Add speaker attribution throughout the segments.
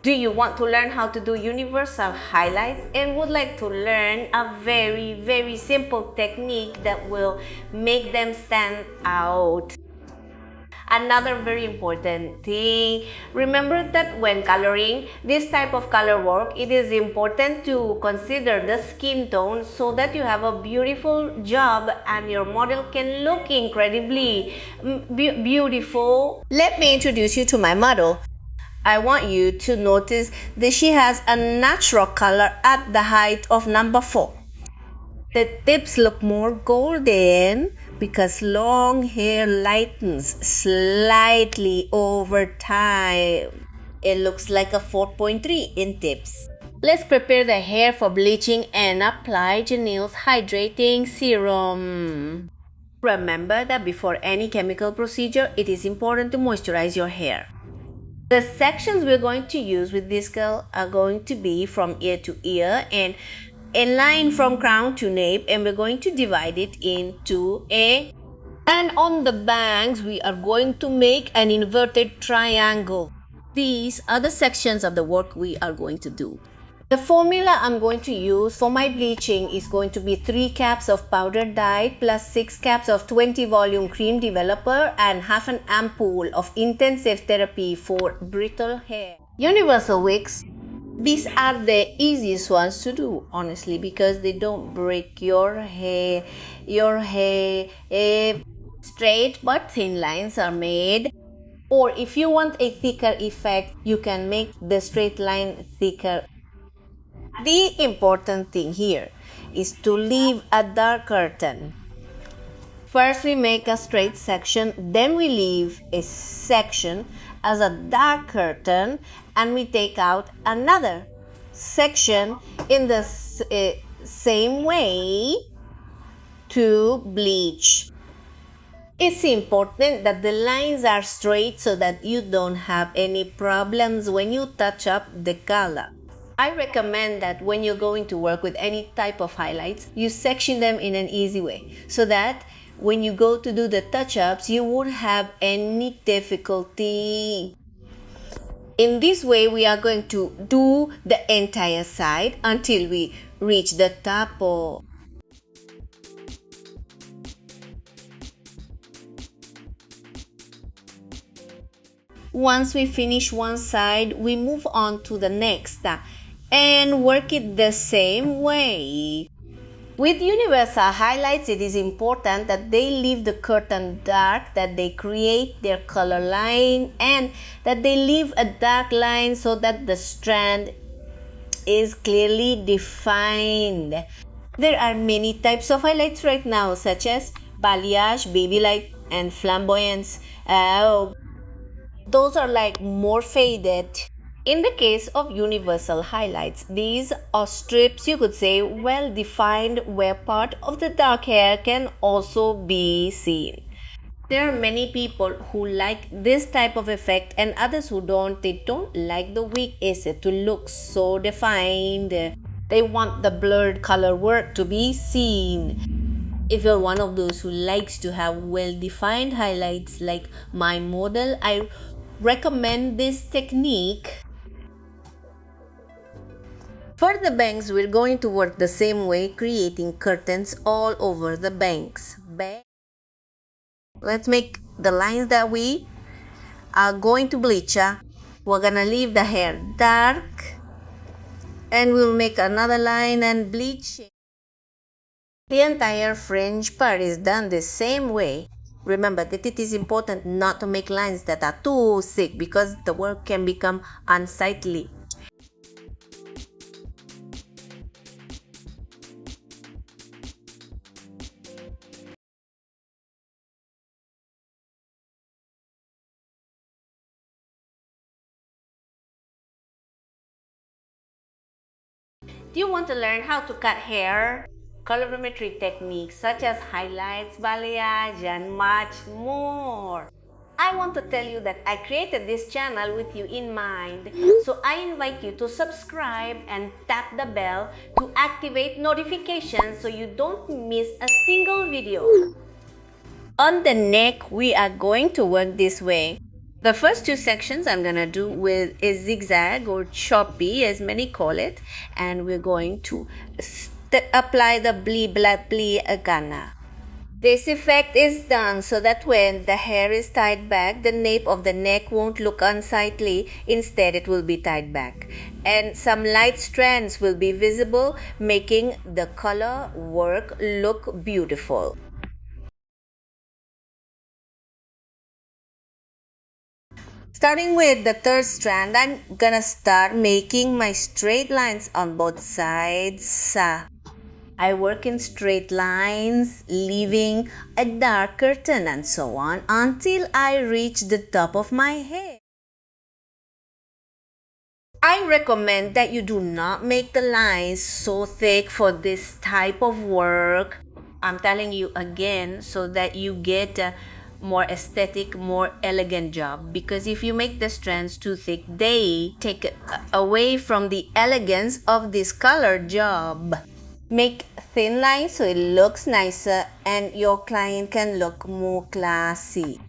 Speaker 1: Do you want to learn how to do universal highlights and would like to learn a very simple technique that will make them stand out? Another very important thing, remember that when coloring this type of color work, it is important to consider the skin tone so that you have a beautiful job and your model can look incredibly beautiful. Let me introduce you to my model. I want you to notice that she has a natural color at the height of number 4. The tips look more golden because long hair lightens slightly over time. It looks like a 4.3 in tips. Let's prepare the hair for bleaching and apply Janelle's hydrating serum. Remember that before any chemical procedure, it is important to moisturize your hair. The sections we're going to use with this girl are going to be from ear to ear and a line from crown to nape, and we're going to divide it into and on the bangs we are going to make an inverted triangle. These are the sections of the work we are going to do. The formula I'm going to use for my bleaching is going to be 3 caps of powdered dye plus 6 caps of 20 volume cream developer and half an ampoule of intensive therapy for brittle hair. Universal wigs, these are the easiest ones to do, honestly, because they don't break your hair. Straight but thin lines are made. Or if you want a thicker effect, you can make the straight line thicker. The important thing here is to leave a dark curtain. First we make a straight section, then we leave a section as a dark curtain and we take out another section in the same way to bleach. It's important that the lines are straight so that you don't have any problems when you touch up the color. I recommend that when you're going to work with any type of highlights, you section them in an easy way so that when you go to do the touch-ups, you won't have any difficulty. In this way, we are going to do the entire side until we reach the top. Once we finish one side, we move on to the next and work it the same way. With universal highlights, it is important that they leave the curtain dark, that they create their color line, and that they leave a dark line so that the strand is clearly defined. There are many types of highlights right now, such as balayage, baby light, and flamboyance. Those are like more faded. In the case of universal highlights, these are strips, you could say, well defined where part of the dark hair can also be seen. There are many people who like this type of effect and others who don't. They don't like the wig essay to look so defined. They want the blurred color work to be seen. If you're one of those who likes to have well-defined highlights like my model, I recommend this technique. For the bangs, we're going to work the same way, creating curtains all over the bangs. Let's make the lines that we are going to bleach. We're gonna leave the hair dark and we'll make another line and bleach it. The entire fringe part is done the same way. Remember that it is important not to make lines that are too thick because the work can become unsightly. Do you want to learn how to cut hair? Colorimetry techniques such as highlights, balayage, and much more. I want to tell you that I created this channel with you in mind. So I invite you to subscribe and tap the bell to activate notifications so you don't miss a single video. On the neck, we are going to work this way. The first two sections I'm gonna do with a zigzag or choppy, as many call it, and we're going to apply the blee blah blee agana. This effect is done so that when the hair is tied back, the nape of the neck won't look unsightly. Instead, it will be tied back. And some light strands will be visible, making the color work look beautiful. Starting with the third strand, I'm gonna start making my straight lines on both sides. I work in straight lines, leaving a dark curtain and so on until I reach the top of my head. I recommend that you do not make the lines so thick for this type of work. I'm telling you again so that you get a more aesthetic, more elegant job, because if you make the strands too thick, they take away from the elegance of this color job. Make thin lines so it looks nicer and your client can look more classy.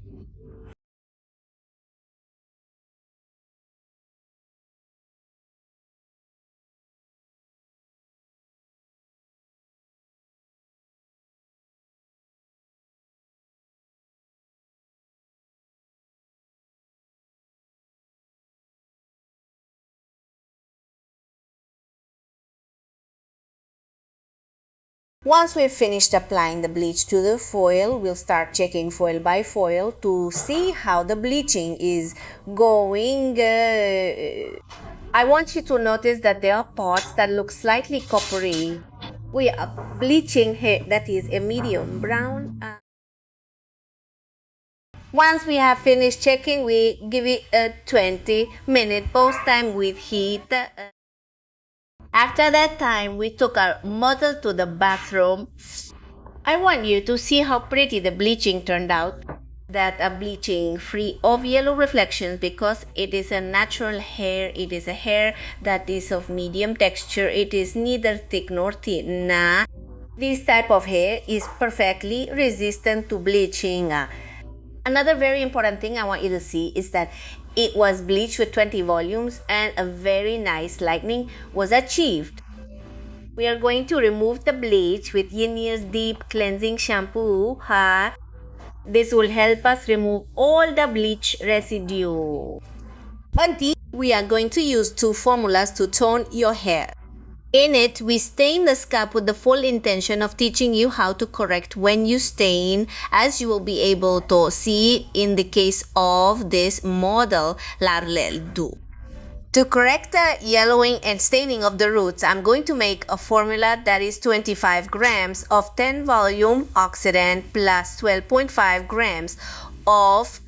Speaker 1: Once we've finished applying the bleach to the foil, we'll start checking foil by foil to see how the bleaching is going. I want you to notice that there are parts that look slightly coppery. We are bleaching hair that is a medium brown. Once we have finished checking, we give it a 20-minute post time with heat. After that time, we took our model to the bathroom. I want you to see how pretty the bleaching turned out. That a bleaching free of yellow reflections because it is a natural hair. It is a hair that is of medium texture. It is neither thick nor thin. This type of hair is perfectly resistant to bleaching. Another very important thing I want you to see is that it was bleached with 20 volumes and a very nice lightening was achieved. We are going to remove the bleach with Yin Year's Deep Cleansing Shampoo. This will help us remove all the bleach residue. Auntie, we are going to use two formulas to tone your hair. In it, we stain the scalp with the full intention of teaching you how to correct when you stain, as you will be able to see in the case of this model Larlel do. To correct the yellowing and staining of the roots, I'm going to make a formula that is 25 grams of 10 volume oxidant plus 12.5 grams of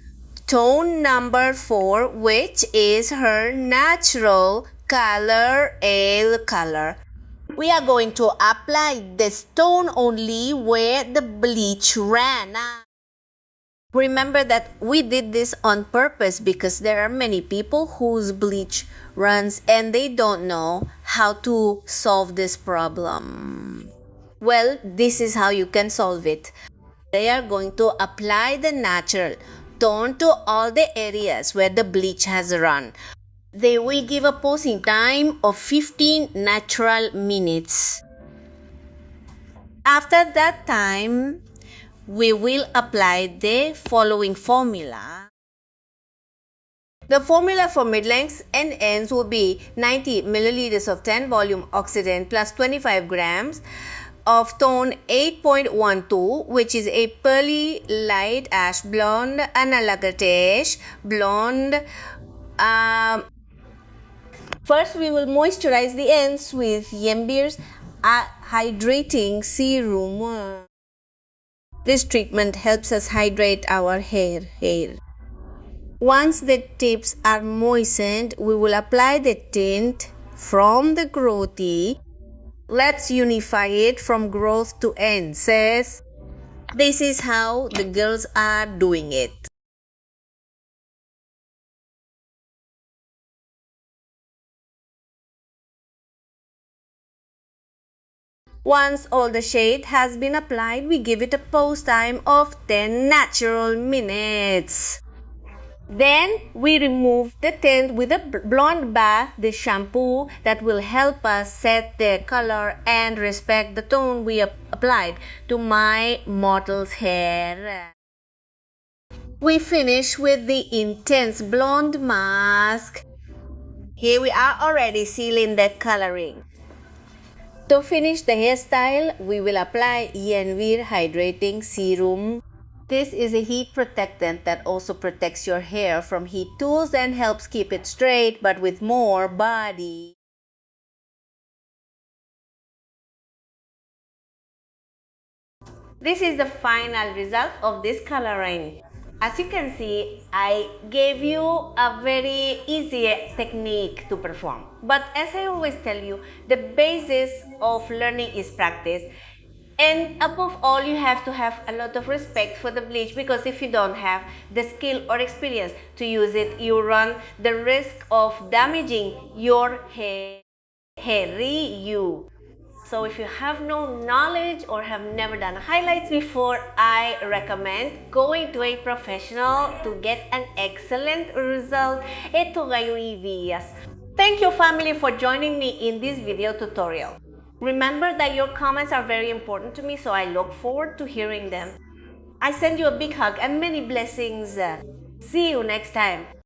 Speaker 1: tone number 4, which is her natural color, ale color. We are going to apply this tone only where the bleach ran. Remember that we did this on purpose because there are many people whose bleach runs and they don't know how to solve this problem. Well, this is how you can solve it. They are going to apply the natural tone to all the areas where the bleach has run. They will give a posing time of 15 natural minutes. After that time, we will apply the following formula. The formula for mid-lengths and ends will be 90 milliliters of 10 volume oxidant plus 25 grams of tone 8.12, which is a pearly light ash blonde, analogous blonde. First, we will moisturize the ends with Yembir's hydrating serum. This treatment helps us hydrate our hair. Once the tips are moistened, we will apply the tint from the growthy. Let's unify it from growth to ends. This is how the girls are doing it. Once all the shade has been applied, we give it a pose time of 10 natural minutes. Then we remove the tint with a blonde bath, the shampoo that will help us set the color and respect the tone we applied to my model's hair. We finish with the intense blonde mask. Here we are already sealing the coloring. To finish the hairstyle, we will apply Yenvir Hydrating Serum. This is a heat protectant that also protects your hair from heat tools and helps keep it straight but with more body. This is the final result of this coloring. As you can see, I gave you a very easy technique to perform. But as I always tell you, the basis of learning is practice. And above all, you have to have a lot of respect for the bleach, because if you don't have the skill or experience to use it, you run the risk of damaging your hair. You. So if you have no knowledge or have never done highlights before, I recommend going to a professional to get an excellent result. Ito nga yung EVS. Thank you, family, for joining me in this video tutorial. Remember that your comments are very important to me, so I look forward to hearing them. I send you a big hug and many blessings. See you next time.